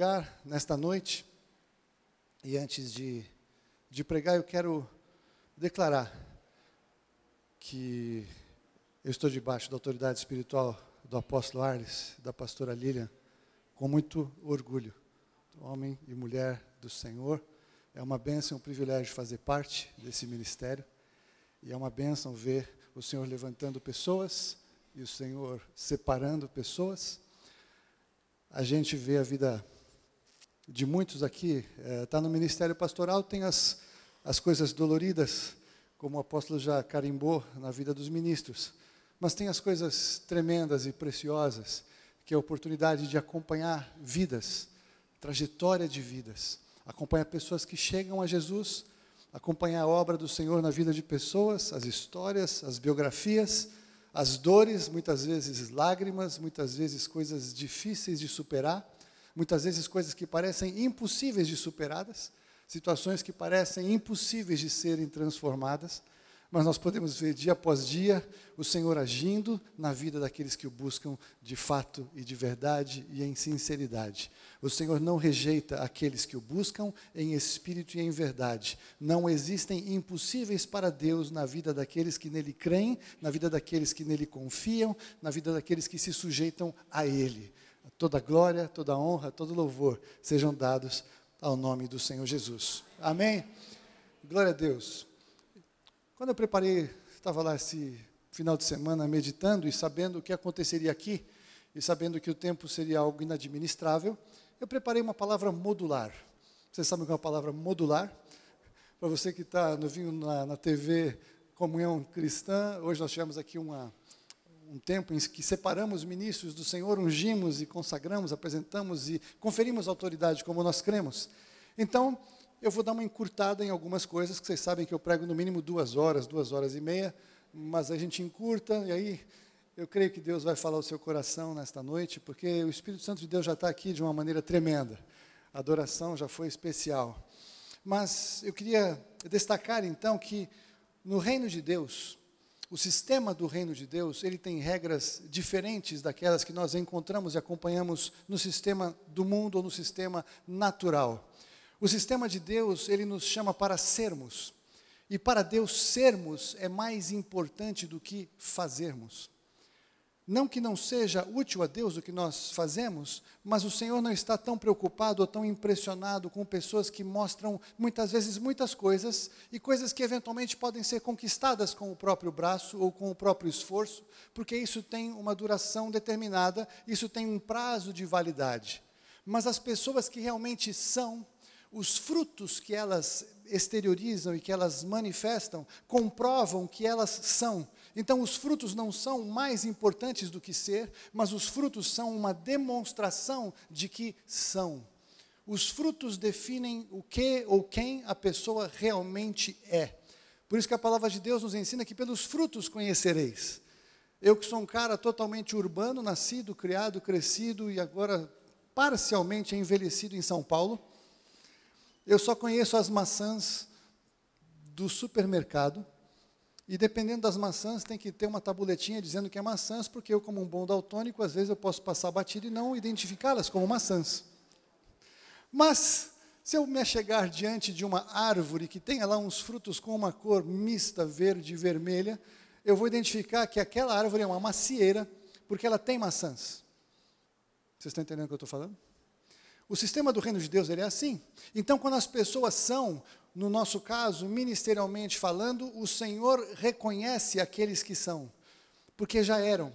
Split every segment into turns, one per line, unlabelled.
pregar nesta noite, e antes de pregar, eu quero declarar que eu estou debaixo da autoridade espiritual do apóstolo Arles, da pastora Lilian, com muito orgulho. Homem e mulher do Senhor, é uma bênção, um privilégio fazer parte desse ministério, e é uma bênção ver o Senhor levantando pessoas, e o Senhor separando pessoas. A gente vê a vida de muitos aqui, está no ministério pastoral, tem as coisas doloridas, como o apóstolo já carimbou na vida dos ministros, mas tem as coisas tremendas e preciosas, que é a oportunidade de acompanhar vidas, trajetória de vidas, acompanhar pessoas que chegam a Jesus, acompanhar a obra do Senhor na vida de pessoas, as histórias, as biografias, as dores, muitas vezes lágrimas, muitas vezes coisas difíceis de superar, muitas vezes coisas que parecem impossíveis de superadas, situações que parecem impossíveis de serem transformadas, mas nós podemos ver dia após dia o Senhor agindo na vida daqueles que o buscam de fato e de verdade e em sinceridade. O Senhor não rejeita aqueles que o buscam em espírito e em verdade. Não existem impossíveis para Deus na vida daqueles que nele creem, na vida daqueles que nele confiam, na vida daqueles que se sujeitam a Ele. Toda glória, toda honra, todo louvor sejam dados ao nome do Senhor Jesus. Amém? Glória a Deus. Quando eu preparei, estava lá esse final de semana meditando e sabendo o que aconteceria aqui, e sabendo que o tempo seria algo inadministrável, eu preparei uma palavra modular. Vocês sabem o que é uma palavra modular? Para você que está na TV Comunhão Cristã, hoje nós tivemos aqui um tempo em que separamos ministros do Senhor, ungimos e consagramos, apresentamos e conferimos autoridade como nós cremos. Então, eu vou dar uma encurtada em algumas coisas, que vocês sabem que eu prego no mínimo 2 horas e meia, mas a gente encurta, e aí eu creio que Deus vai falar ao seu coração nesta noite, porque o Espírito Santo de Deus já está aqui de uma maneira tremenda, a adoração já foi especial. Mas eu queria destacar então que no reino de Deus, o sistema do reino de Deus, ele tem regras diferentes daquelas que nós encontramos e acompanhamos no sistema do mundo ou no sistema natural. O sistema de Deus, ele nos chama para sermos. E para Deus sermos é mais importante do que fazermos. Não que não seja útil a Deus o que nós fazemos, mas o Senhor não está tão preocupado ou tão impressionado com pessoas que mostram muitas vezes muitas coisas e coisas que eventualmente podem ser conquistadas com o próprio braço ou com o próprio esforço, porque isso tem uma duração determinada, isso tem um prazo de validade. Mas as pessoas que realmente são, os frutos que elas exteriorizam e que elas manifestam, comprovam que elas são. Então, os frutos não são mais importantes do que ser, mas os frutos são uma demonstração de que são. Os frutos definem o que ou quem a pessoa realmente é. Por isso que a palavra de Deus nos ensina que pelos frutos conhecereis. Eu que sou um cara totalmente urbano, nascido, criado, crescido e agora parcialmente envelhecido em São Paulo, eu só conheço as maçãs do supermercado, e dependendo das maçãs, tem que ter uma tabuletinha dizendo que é maçãs, porque eu, como um bom daltônico, às vezes eu posso passar batido e não identificá-las como maçãs. Mas, se eu me achegar diante de uma árvore que tenha lá uns frutos com uma cor mista, verde e vermelha, eu vou identificar que aquela árvore é uma macieira, porque ela tem maçãs. Vocês estão entendendo o que eu estou falando? O sistema do reino de Deus, ele é assim. Então, quando as pessoas são, no nosso caso, ministerialmente falando, o Senhor reconhece aqueles que são, porque já eram.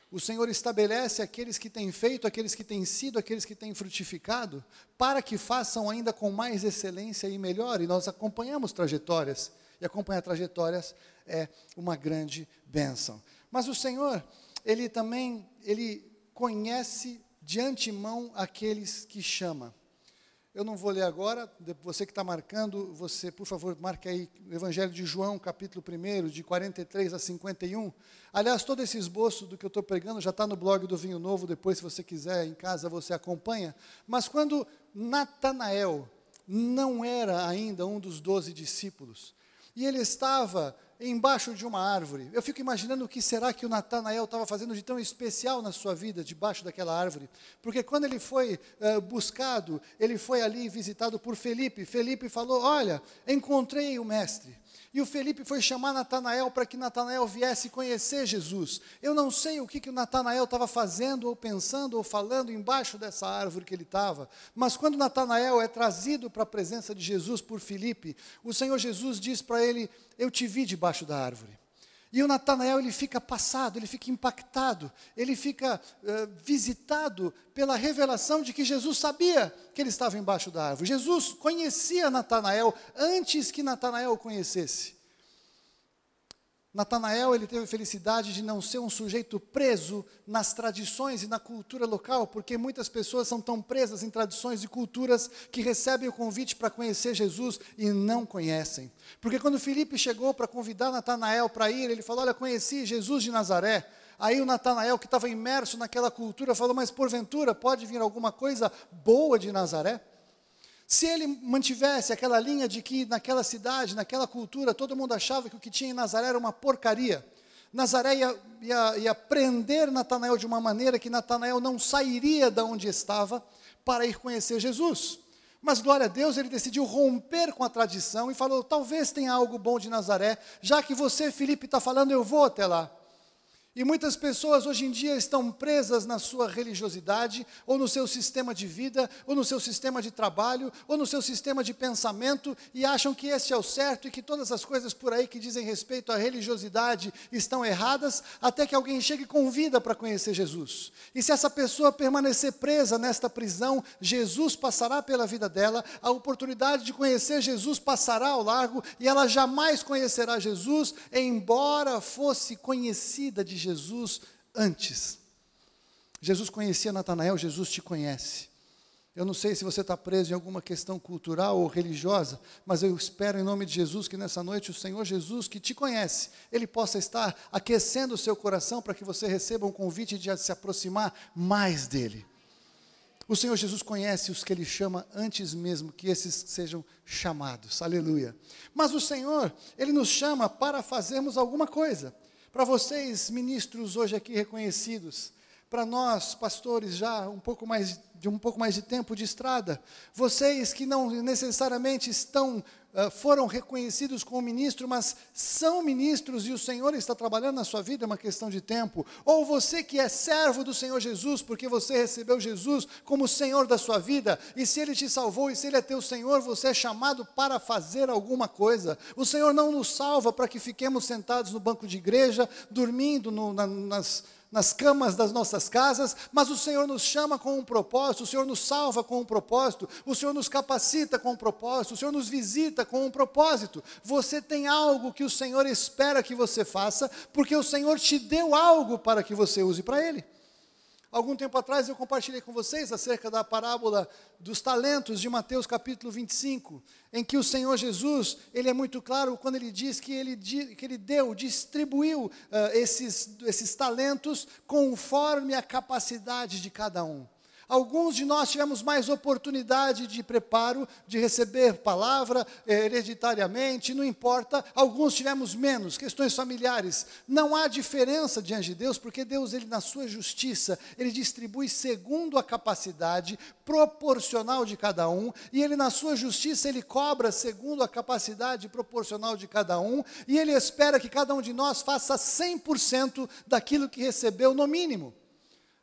O Senhor estabelece aqueles que têm feito, aqueles que têm sido, aqueles que têm frutificado, para que façam ainda com mais excelência e melhor, e nós acompanhamos trajetórias, e acompanhar trajetórias é uma grande bênção. Mas o Senhor, Ele também, Ele conhece de antemão aqueles que chama. Eu não vou ler agora, você que está marcando, você, por favor, marque aí o Evangelho de João, capítulo 1, de 43 a 51. Aliás, todo esse esboço do que eu estou pregando já está no blog do Vinho Novo, depois, se você quiser, em casa, você acompanha. Mas quando Natanael não era ainda um dos 12 discípulos, e ele estava embaixo de uma árvore. Eu fico imaginando o que será que o Natanael estava fazendo de tão especial na sua vida, debaixo daquela árvore. Porque quando ele foi buscado, ele foi ali visitado por Felipe. Felipe falou, olha, encontrei o mestre. E o Felipe foi chamar Natanael para que Natanael viesse conhecer Jesus. Eu não sei o que o Natanael estava fazendo, ou pensando, ou falando embaixo dessa árvore que ele estava. Mas quando Natanael é trazido para a presença de Jesus por Felipe, o Senhor Jesus diz para ele, eu te vi debaixo da árvore. E o Natanael, ele fica passado, ele fica impactado, ele fica visitado pela revelação de que Jesus sabia que ele estava embaixo da árvore. Jesus conhecia Natanael antes que Natanael o conhecesse. Natanael, ele teve a felicidade de não ser um sujeito preso nas tradições e na cultura local, porque muitas pessoas são tão presas em tradições e culturas que recebem o convite para conhecer Jesus e não conhecem. Porque quando Filipe chegou para convidar Natanael para ir, ele falou, olha, conheci Jesus de Nazaré. Aí o Natanael, que estava imerso naquela cultura, falou, mas porventura pode vir alguma coisa boa de Nazaré? Se ele mantivesse aquela linha de que naquela cidade, naquela cultura, todo mundo achava que o que tinha em Nazaré era uma porcaria, Nazaré ia prender Natanael de uma maneira que Natanael não sairia de onde estava para ir conhecer Jesus. Mas, glória a Deus, ele decidiu romper com a tradição e falou, talvez tenha algo bom de Nazaré, já que você, Filipe, está falando, eu vou até lá. E muitas pessoas hoje em dia estão presas na sua religiosidade, ou no seu sistema de vida, ou no seu sistema de trabalho, ou no seu sistema de pensamento, e acham que esse é o certo, e que todas as coisas por aí que dizem respeito à religiosidade estão erradas, até que alguém chegue e convida para conhecer Jesus. E se essa pessoa permanecer presa nesta prisão, Jesus passará pela vida dela, a oportunidade de conhecer Jesus passará ao largo, e ela jamais conhecerá Jesus, embora fosse conhecida de Jesus antes. Jesus conhecia Natanael, Jesus te conhece. Eu não sei se você está preso em alguma questão cultural ou religiosa, mas eu espero em nome de Jesus que nessa noite o Senhor Jesus, que te conhece, Ele possa estar aquecendo o seu coração para que você receba um convite de se aproximar mais dEle. O Senhor Jesus conhece os que Ele chama antes mesmo que esses sejam chamados. Aleluia. Mas o Senhor, Ele nos chama para fazermos alguma coisa. Para vocês, ministros hoje aqui reconhecidos, para nós, pastores, já um pouco mais de tempo de estrada, vocês que não necessariamente foram reconhecidos como ministro, mas são ministros e o Senhor está trabalhando na sua vida, é uma questão de tempo, ou você que é servo do Senhor Jesus, porque você recebeu Jesus como Senhor da sua vida, e se Ele te salvou, e se Ele é teu Senhor, você é chamado para fazer alguma coisa. O Senhor não nos salva para que fiquemos sentados no banco de igreja, dormindo nas camas das nossas casas, mas o Senhor nos chama com um propósito, o Senhor nos salva com um propósito, o Senhor nos capacita com um propósito, o Senhor nos visita com um propósito. Você tem algo que o Senhor espera que você faça, porque o Senhor te deu algo para que você use para Ele. Algum tempo atrás eu compartilhei com vocês acerca da parábola dos talentos de Mateus capítulo 25, em que o Senhor Jesus, Ele é muito claro quando Ele diz que Ele distribuiu esses talentos conforme a capacidade de cada um. Alguns de nós tivemos mais oportunidade de preparo, de receber palavra hereditariamente, não importa. Alguns tivemos menos, questões familiares. Não há diferença diante de Deus, porque Deus, Ele na sua justiça, Ele distribui segundo a capacidade proporcional de cada um, e Ele na sua justiça, Ele cobra segundo a capacidade proporcional de cada um, e Ele espera que cada um de nós faça 100% daquilo que recebeu no mínimo.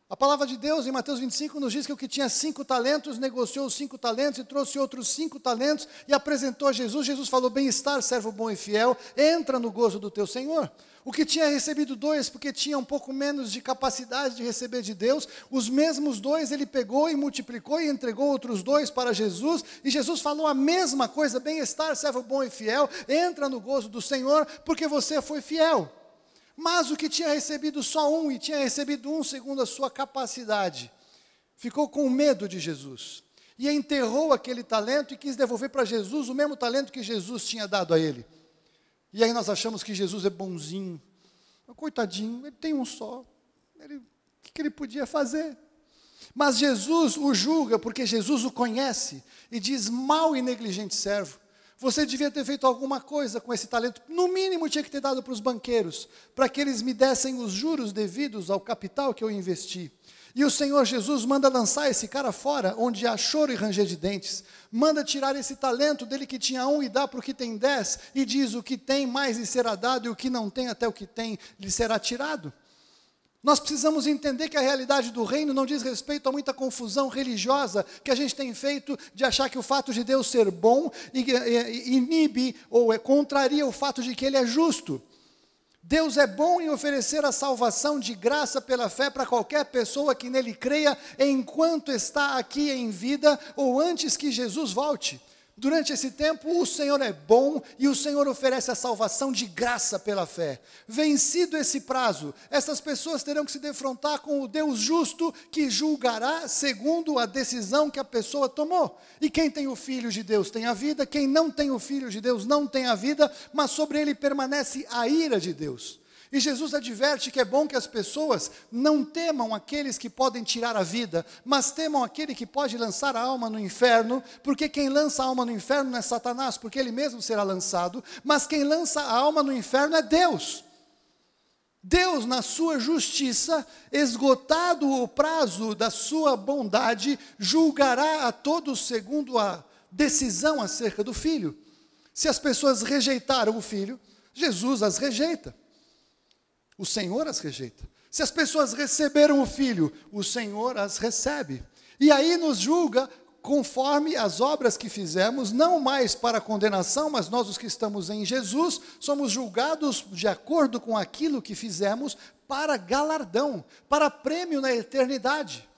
A palavra de Deus em Mateus 25 nos diz que o que tinha 5 talentos, negociou os 5 talentos e trouxe outros 5 talentos e apresentou a Jesus. Jesus falou, bem-estar, servo bom e fiel, entra no gozo do teu Senhor. O que tinha recebido 2, porque tinha um pouco menos de capacidade de receber de Deus, os mesmos 2 ele pegou e multiplicou e entregou outros 2 para Jesus, e Jesus falou a mesma coisa, bem-estar, servo bom e fiel, entra no gozo do Senhor, porque você foi fiel. Mas o que tinha recebido só 1, e tinha recebido 1 segundo a sua capacidade, ficou com medo de Jesus, e enterrou aquele talento e quis devolver para Jesus o mesmo talento que Jesus tinha dado a ele. E aí nós achamos que Jesus é bonzinho, coitadinho, ele tem um só, o que ele podia fazer? Mas Jesus o julga, porque Jesus o conhece, e diz, mau e negligente servo, Você devia ter feito alguma coisa com esse talento. No mínimo tinha que ter dado para os banqueiros, para que eles me dessem os juros devidos ao capital que eu investi. E o Senhor Jesus manda lançar esse cara fora, onde há choro e ranger de dentes. Manda tirar esse talento dele que tinha 1 e dá para o que tem 10. E diz, o que tem mais lhe será dado, e o que não tem até o que tem lhe será tirado. Nós precisamos entender que a realidade do reino não diz respeito a muita confusão religiosa que a gente tem feito de achar que o fato de Deus ser bom inibe ou contraria o fato de que Ele é justo. Deus é bom em oferecer a salvação de graça pela fé para qualquer pessoa que nele creia, enquanto está aqui em vida ou antes que Jesus volte. Durante esse tempo, o Senhor é bom e o Senhor oferece a salvação de graça pela fé. Vencido esse prazo, essas pessoas terão que se defrontar com o Deus justo que julgará segundo a decisão que a pessoa tomou. E quem tem o Filho de Deus tem a vida, quem não tem o Filho de Deus não tem a vida, mas sobre ele permanece a ira de Deus. E Jesus adverte que é bom que as pessoas não temam aqueles que podem tirar a vida, mas temam aquele que pode lançar a alma no inferno, porque quem lança a alma no inferno não é Satanás, porque ele mesmo será lançado, mas quem lança a alma no inferno é Deus. Deus, na sua justiça, esgotado o prazo da sua bondade, julgará a todos segundo a decisão acerca do Filho. Se as pessoas rejeitaram o Filho, Jesus as rejeita. O Senhor as rejeita. Se as pessoas receberam o Filho, o Senhor as recebe. E aí nos julga conforme as obras que fizemos, não mais para condenação, mas nós os que estamos em Jesus, somos julgados de acordo com aquilo que fizemos para galardão, para prêmio na eternidade.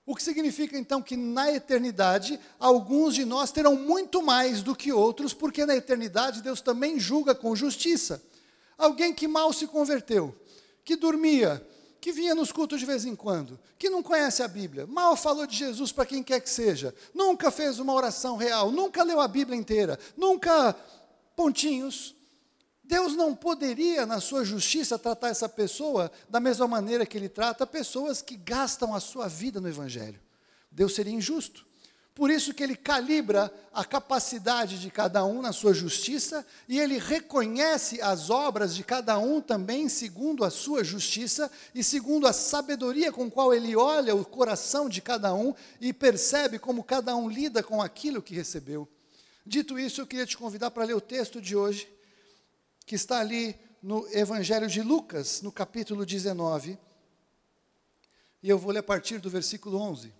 O que significa então que na eternidade, alguns de nós terão muito mais do que outros, porque na eternidade Deus também julga com justiça. Alguém que mal se converteu, que dormia, que vinha nos cultos de vez em quando, que não conhece a Bíblia, mal falou de Jesus para quem quer que seja, nunca fez uma oração real, nunca leu a Bíblia inteira, nunca pontinhos. Deus não poderia, na sua justiça, tratar essa pessoa da mesma maneira que Ele trata pessoas que gastam a sua vida no Evangelho. Deus seria injusto. Por isso que Ele calibra a capacidade de cada um na sua justiça, e Ele reconhece as obras de cada um também segundo a sua justiça, e segundo a sabedoria com qual Ele olha o coração de cada um, e percebe como cada um lida com aquilo que recebeu. Dito isso, eu queria te convidar para ler o texto de hoje, que está ali no Evangelho de Lucas, no capítulo 19, e eu vou ler a partir do versículo 11.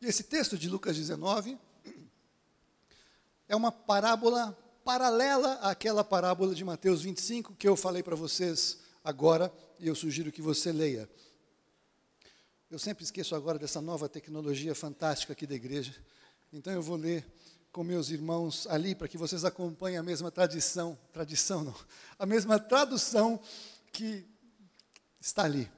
E esse texto de Lucas 19 é uma parábola paralela àquela parábola de Mateus 25, que eu falei para vocês agora, e eu sugiro que você leia. Eu sempre esqueço agora dessa nova tecnologia fantástica aqui da igreja, então eu vou ler com meus irmãos ali, para que vocês acompanhem a mesma a mesma tradução que está ali.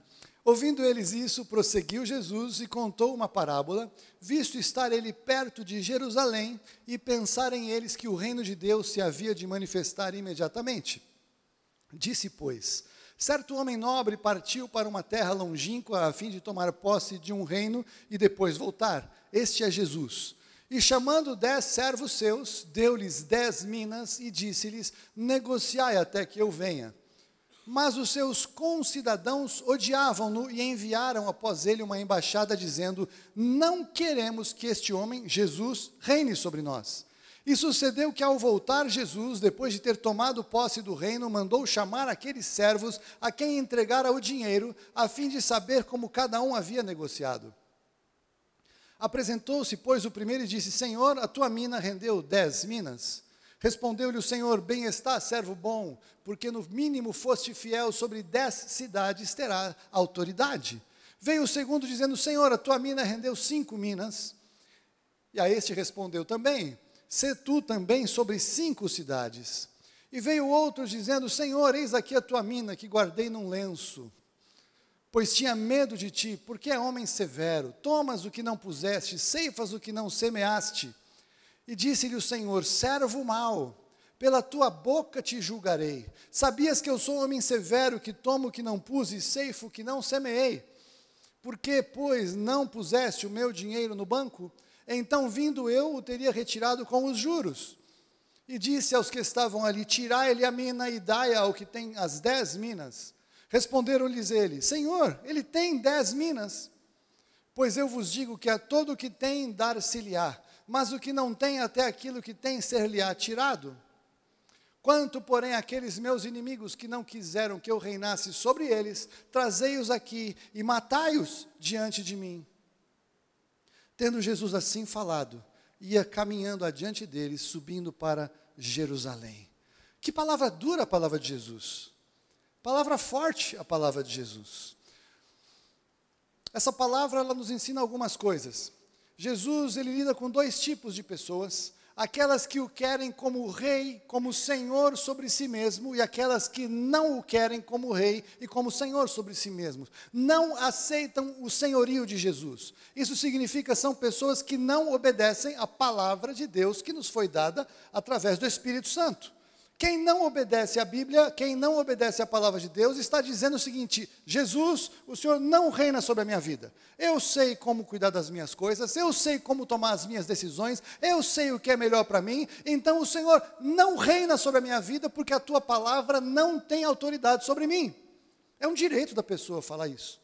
Ouvindo eles isso, prosseguiu Jesus e contou uma parábola, visto estar ele perto de Jerusalém e pensarem eles que o reino de Deus se havia de manifestar imediatamente. Disse, pois, certo homem nobre partiu para uma terra longínqua a fim de tomar posse de um reino e depois voltar. Este é Jesus. E chamando 10 servos seus, deu-lhes 10 minas e disse-lhes, negociai até que eu venha. Mas os seus concidadãos odiavam-no e enviaram após ele uma embaixada dizendo, não queremos que este homem, Jesus, reine sobre nós. E sucedeu que ao voltar Jesus, depois de ter tomado posse do reino, mandou chamar aqueles servos a quem entregara o dinheiro, a fim de saber como cada um havia negociado. Apresentou-se, pois, o primeiro e disse, Senhor, a tua mina rendeu 10 minas. Respondeu-lhe o Senhor, bem está, servo bom, porque no mínimo foste fiel sobre 10 cidades, terá autoridade. Veio o segundo dizendo, Senhor, a tua mina rendeu 5 minas. E a este respondeu também, sê tu também sobre 5 cidades. E veio outro dizendo, Senhor, eis aqui a tua mina, que guardei num lenço. Pois tinha medo de ti, porque é homem severo, tomas o que não puseste, ceifas o que não semeaste. E disse-lhe o Senhor, servo mau, Pela tua boca te julgarei. Sabias que eu sou um homem severo, que tomo o que não pus e ceifo o que não semeei? Por que, pois, não puseste o meu dinheiro no banco? Então, vindo eu, o teria retirado com os juros. E disse aos que estavam ali, tirai-lhe a mina e dai ao que tem as 10 minas. Responderam-lhes ele, Senhor, ele tem 10 minas. Pois eu vos digo que a todo o que tem, dar-se-lhe-á, mas o que não tem, até aquilo que tem, ser-lhe-á tirado. Quanto, porém, àqueles meus inimigos que não quiseram que eu reinasse sobre eles, trazei-os aqui e matai-os diante de mim. Tendo Jesus assim falado, ia caminhando adiante deles, subindo para Jerusalém. Que palavra dura a palavra de Jesus. Palavra forte a palavra de Jesus. Essa palavra, ela nos ensina algumas coisas. Jesus, ele lida com 2 tipos de pessoas. Aquelas que o querem como rei, como senhor sobre si mesmo, e aquelas que não o querem como rei e como senhor sobre si mesmos. Não aceitam o senhorio de Jesus. Isso significa, são pessoas que não obedecem à palavra de Deus que nos foi dada através do Espírito Santo. Quem não obedece à Bíblia, quem não obedece à palavra de Deus, está dizendo o seguinte, Jesus, o Senhor não reina sobre a minha vida. Eu sei como cuidar das minhas coisas, eu sei como tomar as minhas decisões, eu sei o que é melhor para mim, então o Senhor não reina sobre a minha vida, porque a tua palavra não tem autoridade sobre mim. É um direito da pessoa falar isso.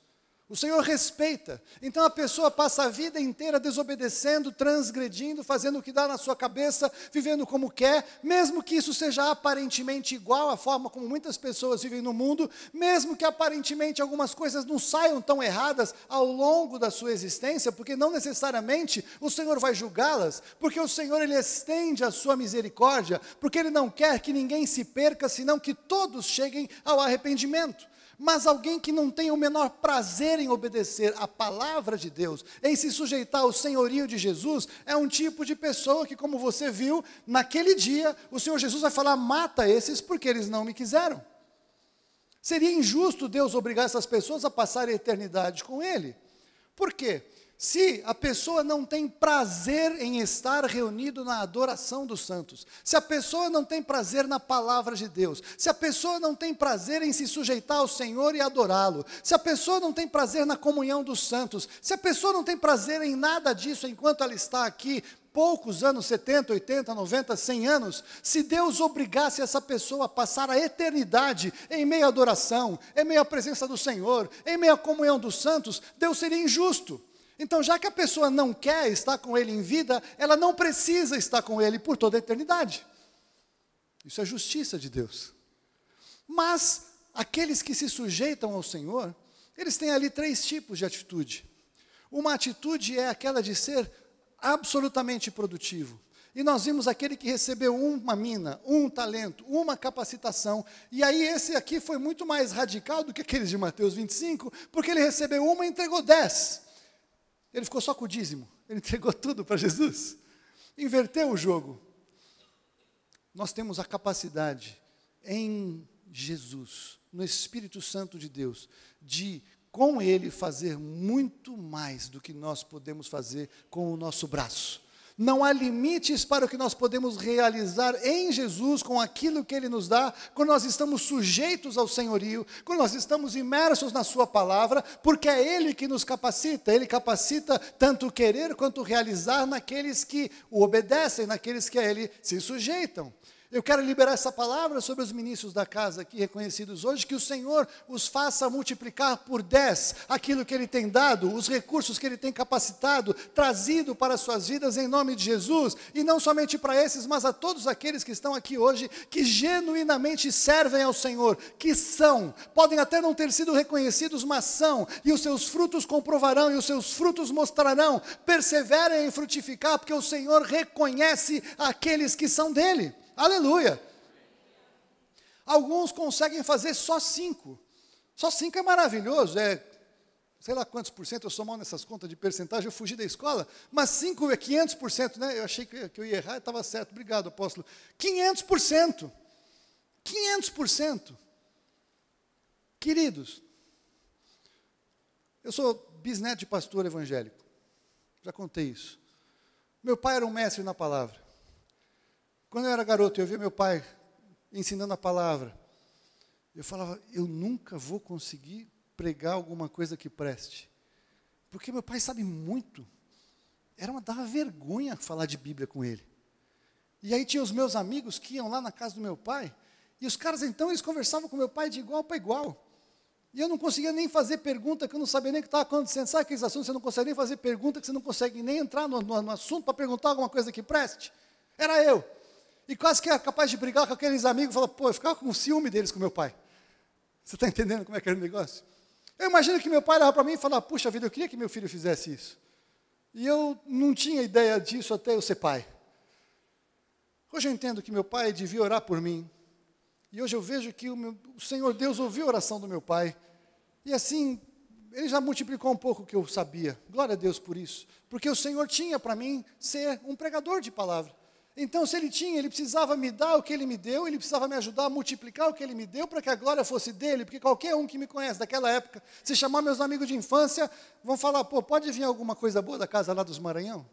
O Senhor respeita. Então a pessoa passa a vida inteira desobedecendo, transgredindo, fazendo o que dá na sua cabeça, vivendo como quer, mesmo que isso seja aparentemente igual à forma como muitas pessoas vivem no mundo, mesmo que aparentemente algumas coisas não saiam tão erradas ao longo da sua existência, porque não necessariamente o Senhor vai julgá-las, porque o Senhor, ele estende a sua misericórdia, porque ele não quer que ninguém se perca, senão que todos cheguem ao arrependimento. Mas alguém que não tem o menor prazer em obedecer a palavra de Deus, em se sujeitar ao senhorio de Jesus, é um tipo de pessoa que, como você viu, naquele dia, o Senhor Jesus vai falar, mata esses porque eles não me quiseram. Seria injusto Deus obrigar essas pessoas a passar a eternidade com Ele. Por quê? Se a pessoa não tem prazer em estar reunido na adoração dos santos, se a pessoa não tem prazer na palavra de Deus, se a pessoa não tem prazer em se sujeitar ao Senhor e adorá-lo, se a pessoa não tem prazer na comunhão dos santos, se a pessoa não tem prazer em nada disso enquanto ela está aqui, poucos anos, 70, 80, 90, 100 anos, se Deus obrigasse essa pessoa a passar a eternidade em meio à adoração, em meio à presença do Senhor, em meio à comunhão dos santos, Deus seria injusto. Então, já que a pessoa não quer estar com Ele em vida, ela não precisa estar com Ele por toda a eternidade. Isso é justiça de Deus. Mas, aqueles que se sujeitam ao Senhor, eles têm ali 3 tipos de atitude. Uma atitude é aquela de ser absolutamente produtivo. E nós vimos aquele que recebeu uma mina, um talento, uma capacitação. E aí esse aqui foi muito mais radical do que aqueles de Mateus 25, porque ele recebeu uma e entregou 10. Ele ficou só com o dízimo, ele entregou tudo para Jesus, inverteu o jogo. Nós temos a capacidade em Jesus, no Espírito Santo de Deus, de com Ele fazer muito mais do que nós podemos fazer com o nosso braço. Não há limites para o que nós podemos realizar em Jesus, com aquilo que Ele nos dá, quando nós estamos sujeitos ao senhorio, quando nós estamos imersos na sua palavra, porque é Ele que nos capacita, Ele capacita tanto o querer quanto o realizar naqueles que o obedecem, naqueles que a Ele se sujeitam. Eu quero liberar essa palavra sobre os ministros da casa aqui reconhecidos hoje, que o Senhor os faça multiplicar por 10 aquilo que Ele tem dado, os recursos que Ele tem capacitado, trazido para as suas vidas em nome de Jesus, e não somente para esses, mas a todos aqueles que estão aqui hoje, que genuinamente servem ao Senhor, que são, podem até não ter sido reconhecidos, mas são, e os seus frutos comprovarão, e os seus frutos mostrarão, perseverem em frutificar, porque o Senhor reconhece aqueles que são dEle. Aleluia! Alguns conseguem fazer só 5. Só 5 é maravilhoso, sei lá quantos por cento, eu sou mal nessas contas de percentagem, eu fugi da escola, mas 5 é 500%, né? Eu achei que eu ia errar, estava certo, obrigado, apóstolo. 500%. 500%. Queridos, eu sou bisneto de pastor evangélico, já contei isso. Meu pai era um mestre na palavra. Quando eu era garoto, eu via meu pai ensinando a palavra. Eu falava, eu nunca vou conseguir pregar alguma coisa que preste. Porque meu pai sabe muito. Dava vergonha falar de Bíblia com ele. E aí tinha os meus amigos que iam lá na casa do meu pai, e os caras então, eles conversavam com meu pai de igual para igual. E eu não conseguia nem fazer pergunta, que eu não sabia nem o que estava acontecendo. Sabe aqueles assuntos, você não consegue nem fazer pergunta, que você não consegue nem entrar no assunto para perguntar alguma coisa que preste? Era eu. E quase que era capaz de brigar com aqueles amigos, falar, pô, eu ficava com ciúme deles com meu pai. Você está entendendo como é que era o negócio? Eu imagino que meu pai olhava para mim e falava, puxa vida, eu queria que meu filho fizesse isso. E eu não tinha ideia disso até eu ser pai. Hoje eu entendo que meu pai devia orar por mim. E hoje eu vejo que o Senhor Deus ouviu a oração do meu pai. E assim, ele já multiplicou um pouco o que eu sabia. Glória a Deus por isso. Porque o Senhor tinha para mim ser um pregador de palavra. Então, se ele tinha, ele precisava me dar o que ele me deu, ele precisava me ajudar a multiplicar o que ele me deu para que a glória fosse dele, porque qualquer um que me conhece daquela época, se chamar meus amigos de infância, vão falar, pô, pode vir alguma coisa boa da casa lá dos Maranhão?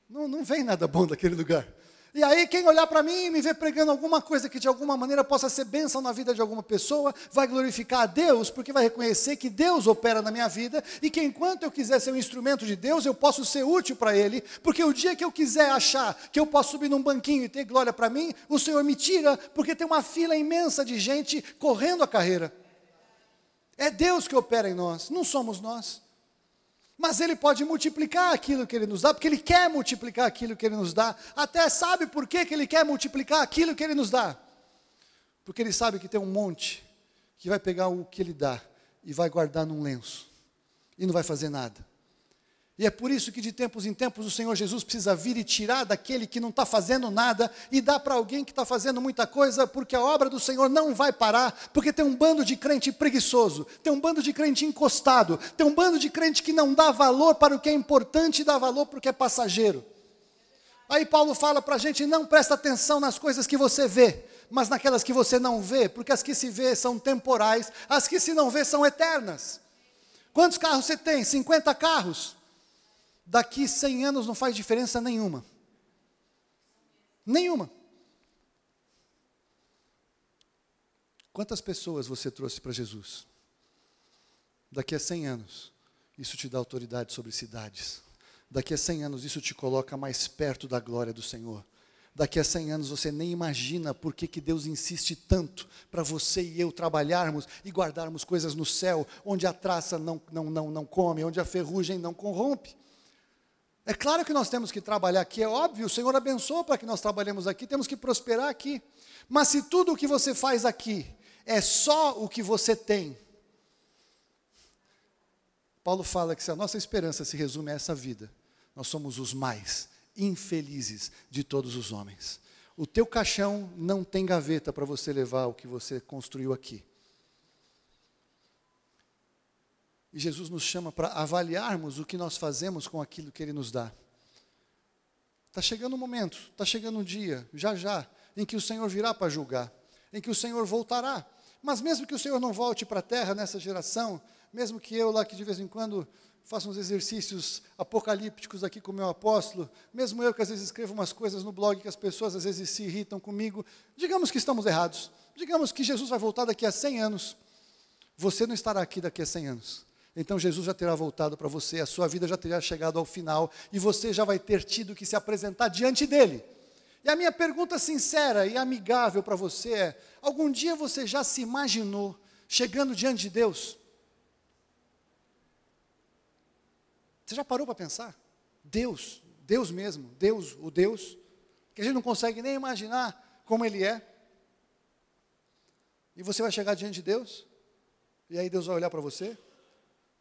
Não vem nada bom daquele lugar. E aí, quem olhar para mim e me ver pregando alguma coisa que de alguma maneira possa ser bênção na vida de alguma pessoa, vai glorificar a Deus, porque vai reconhecer que Deus opera na minha vida, e que enquanto eu quiser ser um instrumento de Deus, eu posso ser útil para Ele, porque o dia que eu quiser achar que eu posso subir num banquinho e ter glória para mim, o Senhor me tira, porque tem uma fila imensa de gente correndo a carreira. É Deus que opera em nós, não somos nós. Mas Ele pode multiplicar aquilo que Ele nos dá, porque Ele quer multiplicar aquilo que Ele nos dá. Até sabe por que Ele quer multiplicar aquilo que Ele nos dá. Porque Ele sabe que tem um monte que vai pegar o que Ele dá e vai guardar num lenço. E não vai fazer nada. E é por isso que de tempos em tempos o Senhor Jesus precisa vir e tirar daquele que não está fazendo nada e dar para alguém que está fazendo muita coisa, porque a obra do Senhor não vai parar, porque tem um bando de crente preguiçoso, tem um bando de crente encostado, tem um bando de crente que não dá valor para o que é importante e dá valor para o que é passageiro. Aí Paulo fala para a gente, não presta atenção nas coisas que você vê, mas naquelas que você não vê, porque as que se vê são temporais, as que se não vê são eternas. Quantos carros você tem? 50 carros? Daqui 100 anos não faz diferença nenhuma. Nenhuma. Quantas pessoas você trouxe para Jesus? Daqui a 100 anos, isso te dá autoridade sobre cidades. Daqui a 100 anos, isso te coloca mais perto da glória do Senhor. Daqui a 100 anos, você nem imagina por que Deus insiste tanto para você e eu trabalharmos e guardarmos coisas no céu, onde a traça não come, onde a ferrugem não corrompe. É claro que nós temos que trabalhar aqui, é óbvio, o Senhor abençoa para que nós trabalhemos aqui, temos que prosperar aqui. Mas se tudo o que você faz aqui é só o que você tem, Paulo fala que se a nossa esperança se resume a essa vida, nós somos os mais infelizes de todos os homens. O teu caixão não tem gaveta para você levar o que você construiu aqui. E Jesus nos chama para avaliarmos o que nós fazemos com aquilo que Ele nos dá. Está chegando um momento, está chegando um dia, já, em que o Senhor virá para julgar, em que o Senhor voltará. Mas mesmo que o Senhor não volte para a terra nessa geração, mesmo que eu lá que de vez em quando faça uns exercícios apocalípticos aqui com o meu apóstolo, mesmo eu que às vezes escrevo umas coisas no blog que as pessoas às vezes se irritam comigo, digamos que estamos errados, digamos que Jesus vai voltar daqui a 100 anos, você não estará aqui daqui a 100 anos. Então Jesus já terá voltado para você, a sua vida já terá chegado ao final, e você já vai ter tido que se apresentar diante dEle. E a minha pergunta sincera e amigável para você é, algum dia você já se imaginou chegando diante de Deus? Você já parou para pensar? Deus mesmo, o Deus, que a gente não consegue nem imaginar como Ele é. E você vai chegar diante de Deus, e aí Deus vai olhar para você,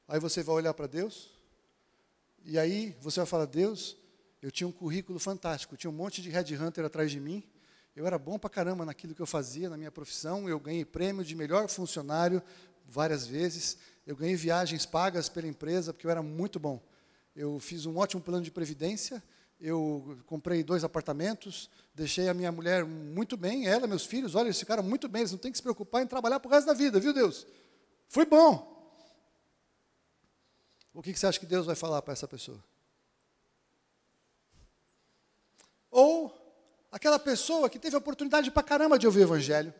aí você vai olhar para Deus, e aí você vai falar, Deus, eu tinha um currículo fantástico, tinha um monte de headhunter atrás de mim, eu era bom para caramba naquilo que eu fazia, na minha profissão, eu ganhei prêmio de melhor funcionário várias vezes, eu ganhei viagens pagas pela empresa, porque eu era muito bom. Eu fiz um ótimo plano de previdência, eu comprei 2 apartamentos, deixei a minha mulher muito bem, ela, meus filhos, olha, eles ficaram muito bem, eles não têm que se preocupar em trabalhar pro resto da vida, viu Deus? Foi bom. O que você acha que Deus vai falar para essa pessoa? Ou Aquela pessoa que teve a oportunidade pra caramba de ouvir o Evangelho.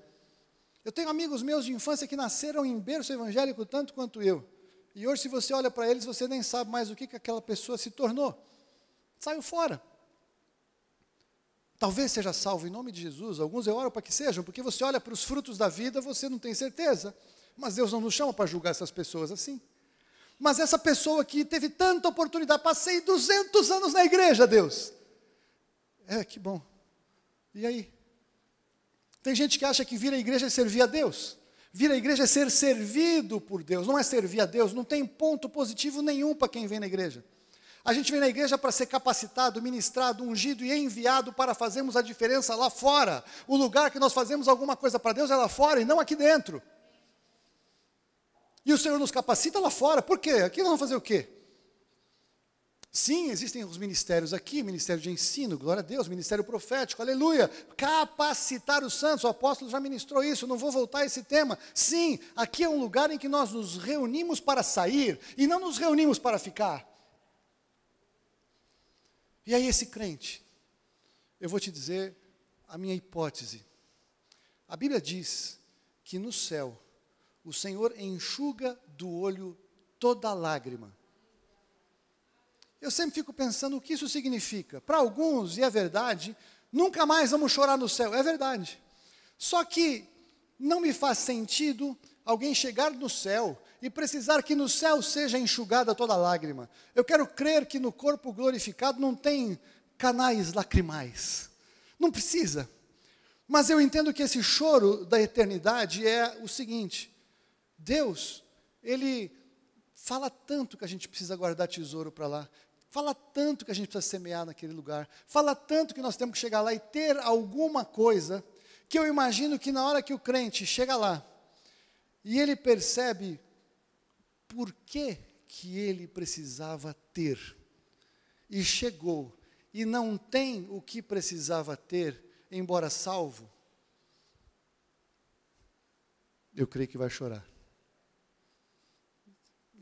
Eu tenho amigos meus de infância que nasceram em berço evangélico tanto quanto eu. E hoje, se você olha para eles, você nem sabe mais o que aquela pessoa se tornou. Saiu fora. Talvez seja salvo em nome de Jesus. Alguns eu oro para que sejam, porque você olha para os frutos da vida, você não tem certeza. Mas Deus não nos chama para julgar essas pessoas assim. Mas essa pessoa que teve tanta oportunidade, passei 200 anos na igreja, Deus. Que bom. E aí? Tem gente que acha que vir à igreja é servir a Deus. Vir à igreja é ser servido por Deus, não é servir a Deus. Não tem ponto positivo nenhum para quem vem na igreja. A gente vem na igreja para ser capacitado, ministrado, ungido e enviado para fazermos a diferença lá fora. O lugar que nós fazemos alguma coisa para Deus é lá fora e não aqui dentro. E o Senhor nos capacita lá fora. Por quê? Aqui nós vamos fazer o quê? Sim, existem os ministérios aqui, ministério de ensino, glória a Deus, ministério profético, aleluia, capacitar os santos, o apóstolo já ministrou isso, não vou voltar a esse tema. Sim, aqui é um lugar em que nós nos reunimos para sair, e não nos reunimos para ficar. E aí esse crente, eu vou te dizer a minha hipótese. A Bíblia diz que no céu, o Senhor enxuga do olho toda lágrima. Eu sempre fico pensando o que isso significa. Para alguns, e é verdade, nunca mais vamos chorar no céu. É verdade. Só que não me faz sentido alguém chegar no céu e precisar que no céu seja enxugada toda lágrima. Eu quero crer que no corpo glorificado não tem canais lacrimais. Não precisa. Mas eu entendo que esse choro da eternidade é o seguinte: Deus, Ele fala tanto que a gente precisa guardar tesouro para lá. Fala tanto que a gente precisa semear naquele lugar. Fala tanto que nós temos que chegar lá e ter alguma coisa, que eu imagino que na hora que o crente chega lá, e ele percebe por que ele precisava ter, e chegou, e não tem o que precisava ter, embora salvo, eu creio que vai chorar.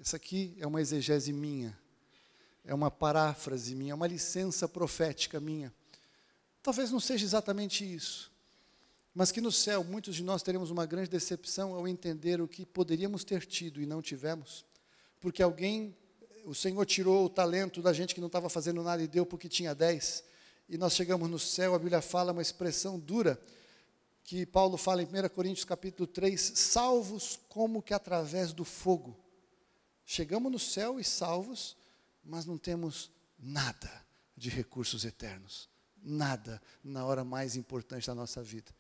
Essa aqui é uma exegese minha. É uma paráfrase minha, é uma licença profética minha. Talvez não seja exatamente isso, mas que no céu muitos de nós teremos uma grande decepção ao entender o que poderíamos ter tido e não tivemos, porque o Senhor tirou o talento da gente que não estava fazendo nada e deu porque tinha 10, e nós chegamos no céu, a Bíblia fala uma expressão dura, que Paulo fala em 1 Coríntios capítulo 3, salvos como que através do fogo. Chegamos no céu e salvos, mas não temos nada de recursos eternos, nada na hora mais importante da nossa vida.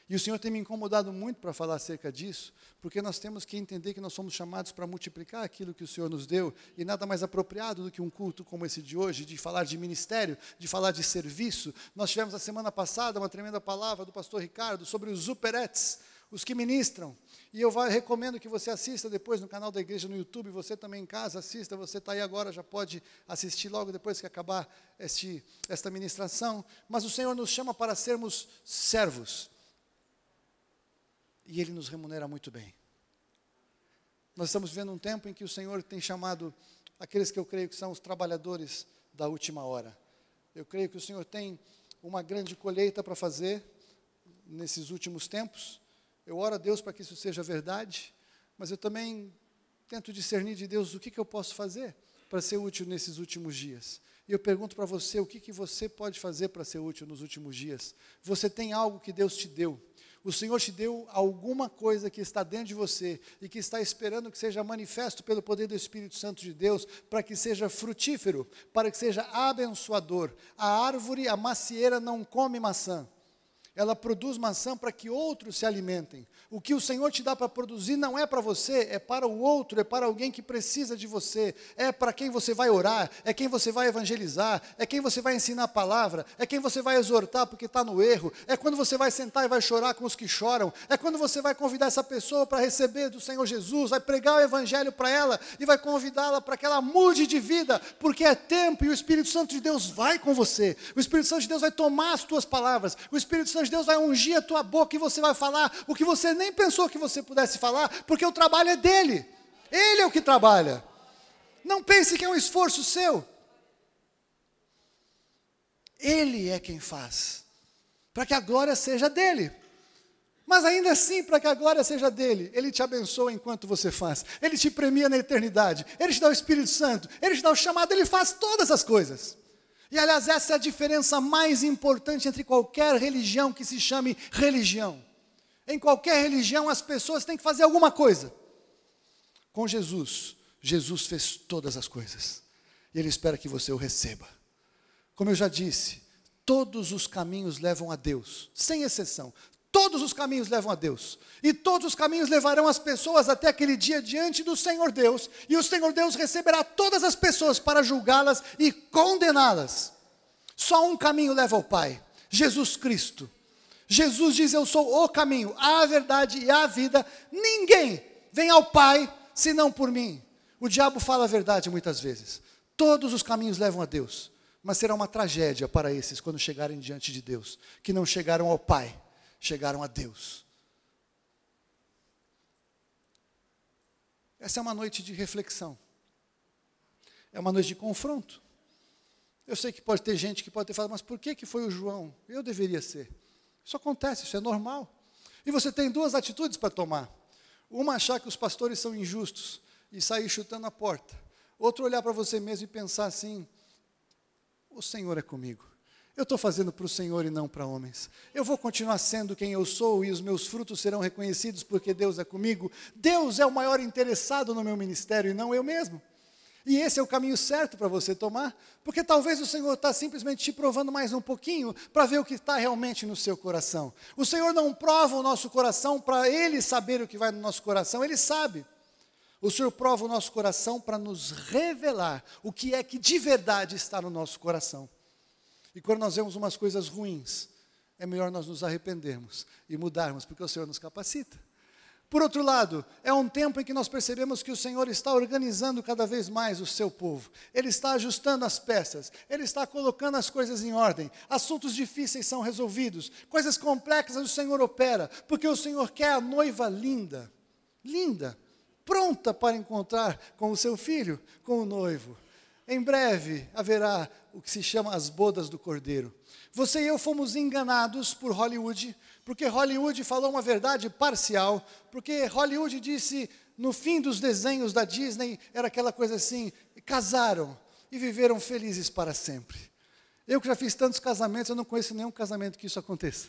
E o Senhor tem me incomodado muito para falar acerca disso, porque nós temos que entender que nós somos chamados para multiplicar aquilo que o Senhor nos deu, e nada mais apropriado do que um culto como esse de hoje, de falar de ministério, de falar de serviço. Nós tivemos a semana passada uma tremenda palavra do pastor Ricardo sobre os zuperetes, os que ministram, e eu recomendo que você assista depois no canal da igreja no YouTube, você também em casa, assista, você está aí agora, já pode assistir logo depois que acabar esta ministração, mas o Senhor nos chama para sermos servos, e Ele nos remunera muito bem. Nós estamos vivendo um tempo em que o Senhor tem chamado aqueles que eu creio que são os trabalhadores da última hora. Eu creio que o Senhor tem uma grande colheita para fazer nesses últimos tempos. Eu oro a Deus para que isso seja verdade, mas eu também tento discernir de Deus o que eu posso fazer para ser útil nesses últimos dias. E eu pergunto para você, o que você pode fazer para ser útil nos últimos dias? Você tem algo que Deus te deu. O Senhor te deu alguma coisa que está dentro de você e que está esperando que seja manifesto pelo poder do Espírito Santo de Deus, para que seja frutífero, para que seja abençoador. A árvore, a macieira não come maçã. Ela produz maçã para que outros se alimentem. O que o Senhor te dá para produzir não é para você, é para o outro, é para alguém que precisa de você, é para quem você vai orar, é quem você vai evangelizar, é quem você vai ensinar a palavra, é quem você vai exortar porque está no erro, é quando você vai sentar e vai chorar com os que choram, é quando você vai convidar essa pessoa para receber do Senhor Jesus, vai pregar o evangelho para ela e vai convidá-la para que ela mude de vida, porque é tempo e o Espírito Santo de Deus vai com você, o Espírito Santo de Deus vai tomar as tuas palavras, o Espírito Santo de Deus vai ungir a tua boca e você vai falar o que você nem pensou que você pudesse falar, porque o trabalho é dele. Ele é o que trabalha. Não pense que é um esforço seu. Ele é quem faz. para que a glória seja dele. Mas ainda assim, para que a glória seja dele, ele te abençoa enquanto você faz, ele te premia na eternidade, ele te dá o Espírito Santo, ele te dá o chamado, ele faz todas as coisas. E aliás, essa é a diferença mais importante entre qualquer religião que se chame religião. Em qualquer religião as pessoas têm que fazer alguma coisa. Com Jesus, Jesus fez todas as coisas. E ele espera que você o receba. Como eu já disse, todos os caminhos levam a Deus, sem exceção. Todos os caminhos levam a Deus. E todos os caminhos levarão as pessoas até aquele dia diante do Senhor Deus. E o Senhor Deus receberá todas as pessoas para julgá-las e condená-las. Só um caminho leva ao Pai, Jesus Cristo. Jesus diz: eu sou o caminho, a verdade e a vida. Ninguém vem ao Pai senão por mim. O diabo fala a verdade muitas vezes. Todos os caminhos levam a Deus. Mas será uma tragédia para esses quando chegarem diante de Deus, que não chegaram ao Pai, chegaram a Deus. Essa é uma noite de reflexão. É uma noite de confronto. Eu sei que pode ter gente que pode ter falado: mas por que foi o João? Eu deveria ser. Isso acontece, isso é normal. E você tem duas atitudes para tomar. Uma, achar que os pastores são injustos e sair chutando a porta. Outro, olhar para você mesmo e pensar assim: o Senhor é comigo. Eu estou fazendo para o Senhor e não para homens. Eu vou continuar sendo quem eu sou e os meus frutos serão reconhecidos porque Deus é comigo. Deus é o maior interessado no meu ministério e não eu mesmo. E esse é o caminho certo para você tomar, porque talvez o Senhor está simplesmente te provando mais um pouquinho para ver o que está realmente no seu coração. O Senhor não prova o nosso coração para Ele saber o que vai no nosso coração, Ele sabe. O Senhor prova o nosso coração para nos revelar o que é que de verdade está no nosso coração. E quando nós vemos umas coisas ruins, é melhor nós nos arrependermos e mudarmos, porque o Senhor nos capacita. Por outro lado, é um tempo em que nós percebemos que o Senhor está organizando cada vez mais o seu povo. Ele está ajustando as peças, Ele está colocando as coisas em ordem. Assuntos difíceis são resolvidos, coisas complexas o Senhor opera, porque o Senhor quer a noiva linda, linda, pronta para encontrar com o seu filho, com o noivo. Em breve haverá o que se chama as bodas do Cordeiro. Você e eu fomos enganados por Hollywood, porque Hollywood falou uma verdade parcial, porque Hollywood disse, no fim dos desenhos da Disney, era aquela coisa assim: casaram e viveram felizes para sempre. Eu que já fiz tantos casamentos, eu não conheço nenhum casamento que isso aconteça.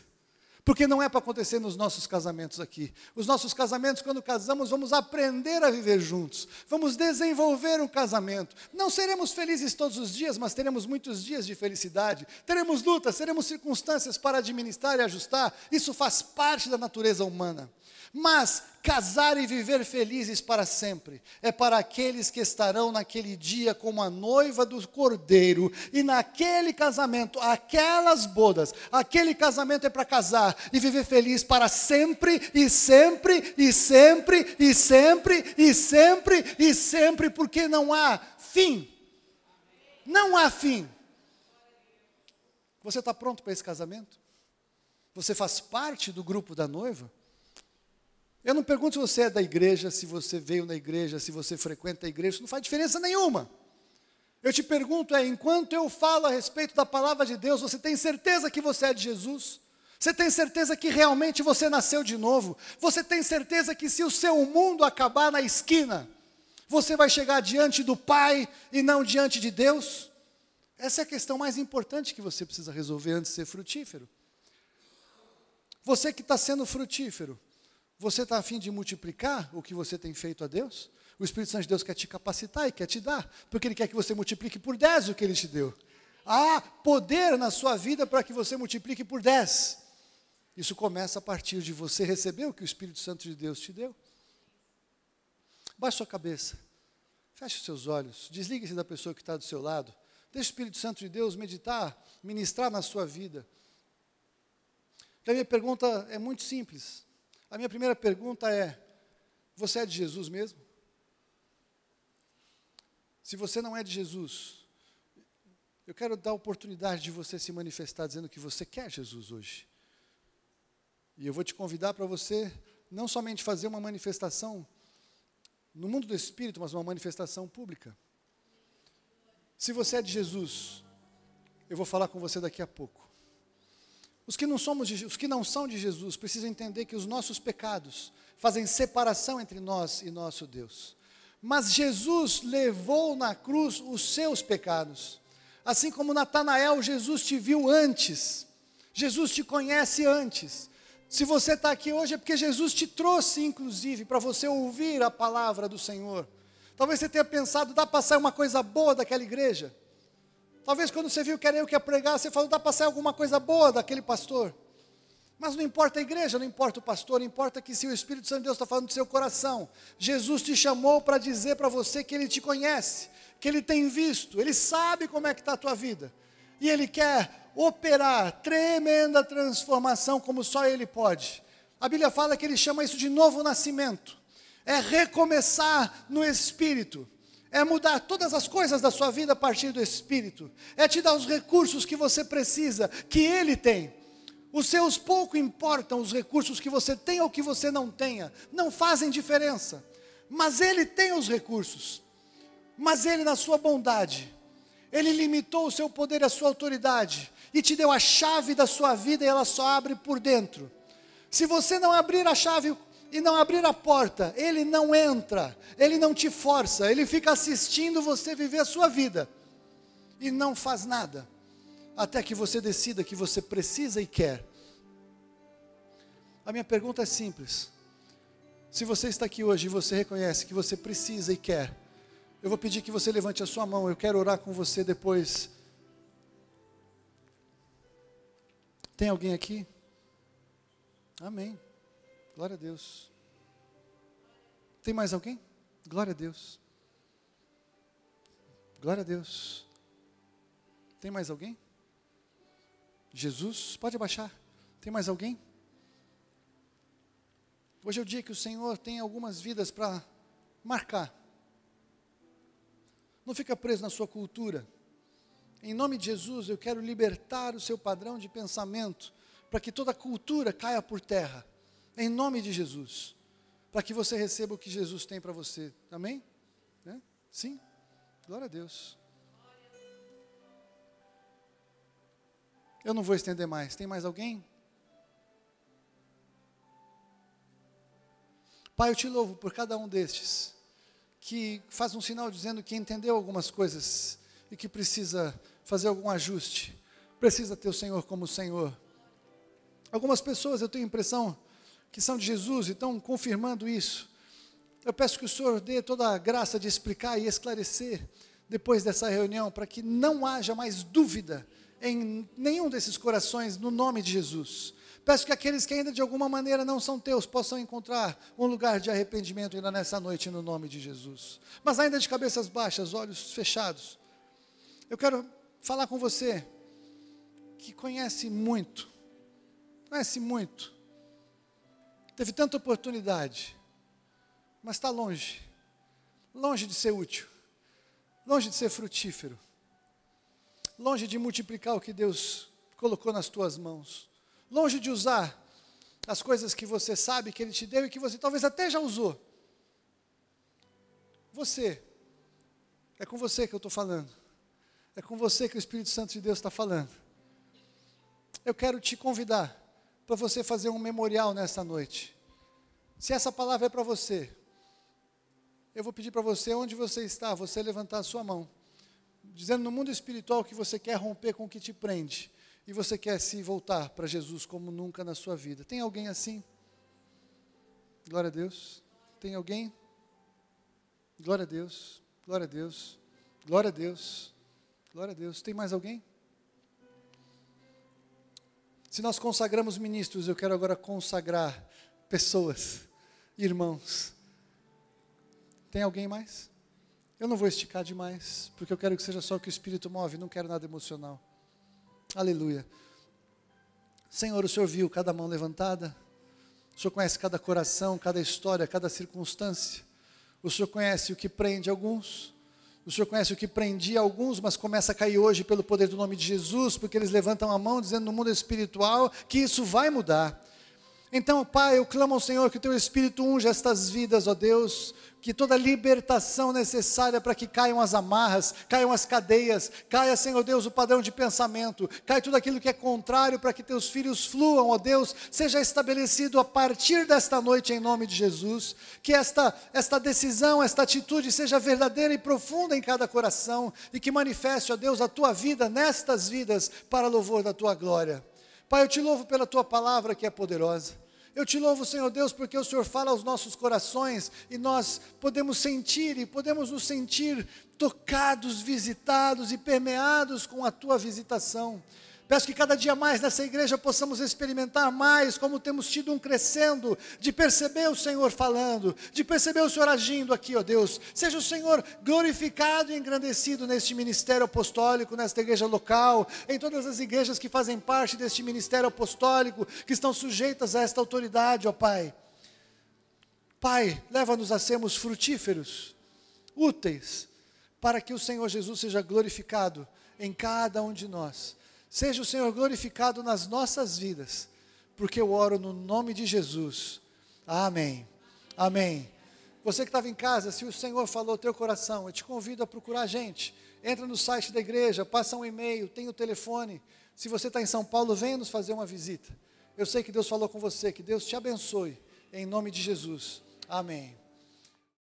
Porque não é para acontecer nos nossos casamentos aqui. Os nossos casamentos, quando casamos, vamos aprender a viver juntos. Vamos desenvolver um casamento. Não seremos felizes todos os dias, mas teremos muitos dias de felicidade. Teremos lutas, teremos circunstâncias para administrar e ajustar. Isso faz parte da natureza humana. Mas casar e viver felizes para sempre é para aqueles que estarão naquele dia como a noiva do Cordeiro. E naquele casamento, aquelas bodas, aquele casamento é para casar e viver feliz para sempre e sempre e sempre e sempre e sempre e sempre, porque não há fim. Não há fim. Você está pronto para esse casamento? Você faz parte do grupo da noiva? Eu não pergunto se você é da igreja, se você veio na igreja, se você frequenta a igreja, isso não faz diferença nenhuma. Eu te pergunto enquanto eu falo a respeito da palavra de Deus, você tem certeza que você é de Jesus? Você tem certeza que realmente você nasceu de novo? Você tem certeza que se o seu mundo acabar na esquina, você vai chegar diante do Pai e não diante de Deus? Essa é a questão mais importante que você precisa resolver antes de ser frutífero. Você que está sendo frutífero, você está a fim de multiplicar o que você tem feito a Deus? O Espírito Santo de Deus quer te capacitar e quer te dar, porque Ele quer que você multiplique por 10 o que Ele te deu. Há poder na sua vida para que você multiplique por 10. Isso começa a partir de você receber o que o Espírito Santo de Deus te deu. Baixe sua cabeça, feche os seus olhos, desligue-se da pessoa que está do seu lado, deixe o Espírito Santo de Deus meditar, ministrar na sua vida. A minha pergunta é muito simples. A minha primeira pergunta é: você é de Jesus mesmo? Se você não é de Jesus, eu quero dar a oportunidade de você se manifestar dizendo que você quer Jesus hoje. E eu vou te convidar para você não somente fazer uma manifestação no mundo do Espírito, mas uma manifestação pública. Se você é de Jesus, eu vou falar com você daqui a pouco. Os que não são de Jesus precisam entender que os nossos pecados fazem separação entre nós e nosso Deus. Mas Jesus levou na cruz os seus pecados. Assim como Natanael, Jesus te viu antes. Jesus te conhece antes. Se você está aqui hoje é porque Jesus te trouxe, inclusive, para você ouvir a palavra do Senhor. Talvez você tenha pensado, dá para sair uma coisa boa daquela igreja. Talvez quando você viu que era eu que ia pregar, você falou, dá para sair alguma coisa boa daquele pastor. Mas não importa a igreja, não importa o pastor, importa que se o Espírito Santo de Deus está falando do seu coração, Jesus te chamou para dizer para você que Ele te conhece, que Ele tem visto, Ele sabe como é que está a tua vida. E Ele quer operar tremenda transformação como só Ele pode. A Bíblia fala que Ele chama isso de novo nascimento. É recomeçar no Espírito. É mudar todas as coisas da sua vida a partir do Espírito. É te dar os recursos que você precisa, que Ele tem. Os seus pouco importam os recursos que você tem ou que você não tenha. Não fazem diferença. Mas Ele tem os recursos. Mas Ele, na sua bondade, Ele limitou o seu poder e a sua autoridade. E te deu a chave da sua vida e ela só abre por dentro. Se você não abrir a chave e não abrir a porta, Ele não entra, Ele não te força, Ele fica assistindo você viver a sua vida. E não faz nada, até que você decida que você precisa e quer. A minha pergunta é simples. Se você está aqui hoje e você reconhece que você precisa e quer, eu vou pedir que você levante a sua mão, eu quero orar com você depois. Tem alguém aqui? Amém. Glória a Deus. Tem mais alguém? Glória a Deus. Glória a Deus. Tem mais alguém? Jesus, pode abaixar. Tem mais alguém? Hoje é o dia que o Senhor tem algumas vidas para marcar. Não fica preso na sua cultura. Em nome de Jesus, eu quero libertar o seu padrão de pensamento, para que toda cultura caia por terra. Em nome de Jesus. Para que você receba o que Jesus tem para você. Amém? É? Sim? Glória a Deus. Eu não vou estender mais. Tem mais alguém? Pai, eu te louvo por cada um destes, que faz um sinal dizendo que entendeu algumas coisas e que precisa fazer algum ajuste, precisa ter o Senhor como Senhor. Algumas pessoas, eu tenho a impressão, que são de Jesus e estão confirmando isso. Eu peço que o Senhor dê toda a graça de explicar e esclarecer, depois dessa reunião, para que não haja mais dúvida em nenhum desses corações, no nome de Jesus. Peço que aqueles que ainda de alguma maneira não são teus, possam encontrar um lugar de arrependimento ainda nessa noite, no nome de Jesus. Mas ainda de cabeças baixas, olhos fechados, eu quero falar com você, que conhece muito, teve tanta oportunidade, mas está longe de ser útil, longe de ser frutífero, longe de multiplicar o que Deus colocou nas tuas mãos, longe de usar as coisas que você sabe que Ele te deu e que você talvez até já usou. É com você que eu estou falando. É com você que o Espírito Santo de Deus está falando. Eu quero te convidar para você fazer um memorial nessa noite. Se essa palavra é para você, eu vou pedir para você, onde você está, você levantar a sua mão, dizendo no mundo espiritual que você quer romper com o que te prende, e você quer se voltar para Jesus como nunca na sua vida. Tem alguém assim? Glória a Deus. Tem alguém? Glória a Deus, glória a Deus, glória a Deus. Glória a Deus. Tem mais alguém? Se nós consagramos ministros, eu quero agora consagrar pessoas, irmãos. Tem alguém mais? Eu não vou esticar demais, porque eu quero que seja só o que o Espírito move, não quero nada emocional. Aleluia. Senhor, o Senhor viu cada mão levantada, o Senhor conhece cada coração, cada história, cada circunstância. O Senhor conhece o que prende alguns, o Senhor conhece o que prendia alguns, mas começa a cair hoje pelo poder do nome de Jesus, porque eles levantam a mão dizendo no mundo espiritual que isso vai mudar. Então, Pai, eu clamo ao Senhor que o Teu Espírito unja estas vidas, ó Deus, que toda libertação necessária para que caiam as amarras, caiam as cadeias, caia, Senhor Deus, o padrão de pensamento, caia tudo aquilo que é contrário para que Teus filhos fluam, ó Deus, seja estabelecido a partir desta noite em nome de Jesus, que esta decisão, esta atitude seja verdadeira e profunda em cada coração, e que manifeste, ó Deus, a Tua vida nestas vidas, para louvor da Tua glória. Pai, eu Te louvo pela Tua palavra que é poderosa. Eu Te louvo, Senhor Deus, porque o Senhor fala aos nossos corações e nós podemos sentir e podemos nos sentir tocados, visitados e permeados com a Tua visitação. Peço que cada dia mais nessa igreja possamos experimentar mais como temos tido um crescendo, de perceber o Senhor falando, de perceber o Senhor agindo aqui, ó Deus. Seja o Senhor glorificado e engrandecido neste ministério apostólico, nesta igreja local, em todas as igrejas que fazem parte deste ministério apostólico, que estão sujeitas a esta autoridade, ó Pai. Pai, leva-nos a sermos frutíferos, úteis, para que o Senhor Jesus seja glorificado em cada um de nós. Seja o Senhor glorificado nas nossas vidas, porque eu oro no nome de Jesus. Amém. Amém. Você que estava em casa, se o Senhor falou ao teu coração, eu te convido a procurar a gente. Entra no site da igreja, passa um e-mail, tem o telefone. Se você está em São Paulo, venha nos fazer uma visita. Eu sei que Deus falou com você, que Deus te abençoe, em nome de Jesus. Amém.